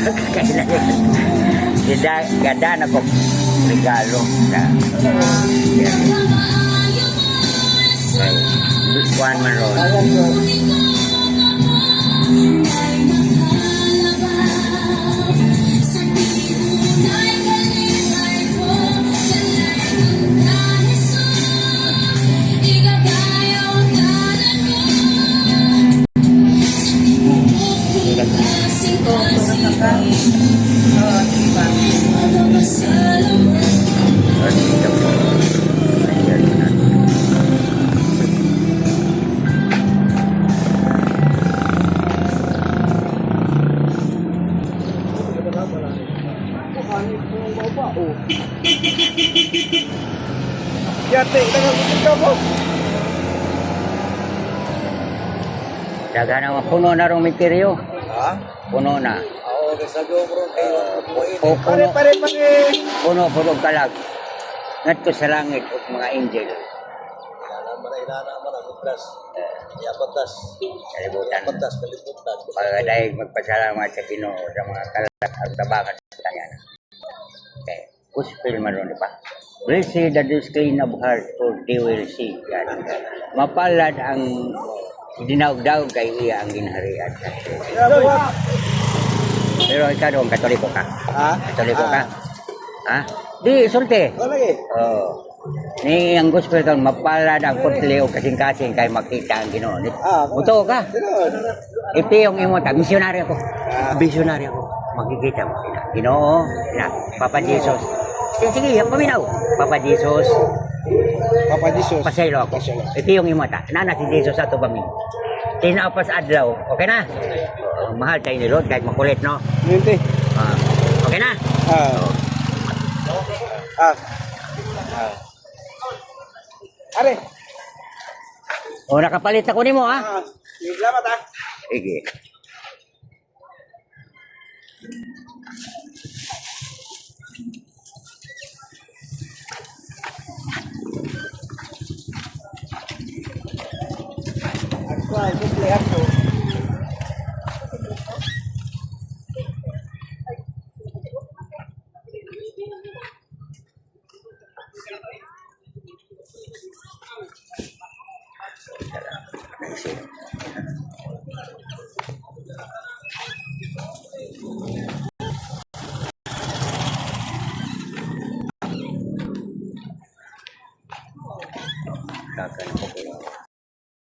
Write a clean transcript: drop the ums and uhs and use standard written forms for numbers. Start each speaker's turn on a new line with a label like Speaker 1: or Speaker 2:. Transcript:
Speaker 1: Ganda na ko regalo na Juan Maron.
Speaker 2: Yate, ito mo.
Speaker 1: Daga na puno na rong misteryo.
Speaker 2: Ha?
Speaker 1: Puno na.
Speaker 2: Oo, sa dobro kayo.
Speaker 1: Puno.
Speaker 2: Pare.
Speaker 1: Puno kalag. Ngadto sa langit ug mga angel.
Speaker 2: Ilana man ang plus. Ya batas.
Speaker 1: Kalibutan.
Speaker 2: Kalibutan.
Speaker 1: Pagdaig magpasalamat sa Ginoo sa mga kalat ang tabangan sa kanya. Okay. Gospel Maron pa. Blessed that is clean of heart, for they will see. Yan. Mapalad ang dinaog-daog kay iya ang ginharian. Pero ikaw doon, katoliko ka?
Speaker 2: Ha?
Speaker 1: Katoliko ka? Ha? Di, sulti.
Speaker 2: Lagi.
Speaker 1: Oo. Ni ang gospel kang mapalad ang putli o kasing-kasing kay makita ang Ginoo. Buto ka. Ito yung imo ta, misyonaryo ko. Misyonaryo ko. Makikita mo. Ginoo, na, Papa Jesus. Sige, paminaw. Papa Jesus.
Speaker 2: Papa Jesus.
Speaker 1: Pasaylo ako. Ito yung imo ta. Nana si Jesus ato ba mi? Tinapas adlaw. Okay na? Mahal tayo ni Lord kahit makulit, no?
Speaker 2: Yunti.
Speaker 1: Okay na?
Speaker 2: Are.
Speaker 1: O, nakapalit ako nimo, ha?
Speaker 2: Salamat ha.
Speaker 1: Sige.
Speaker 2: Ay, simple ako.
Speaker 1: Kakan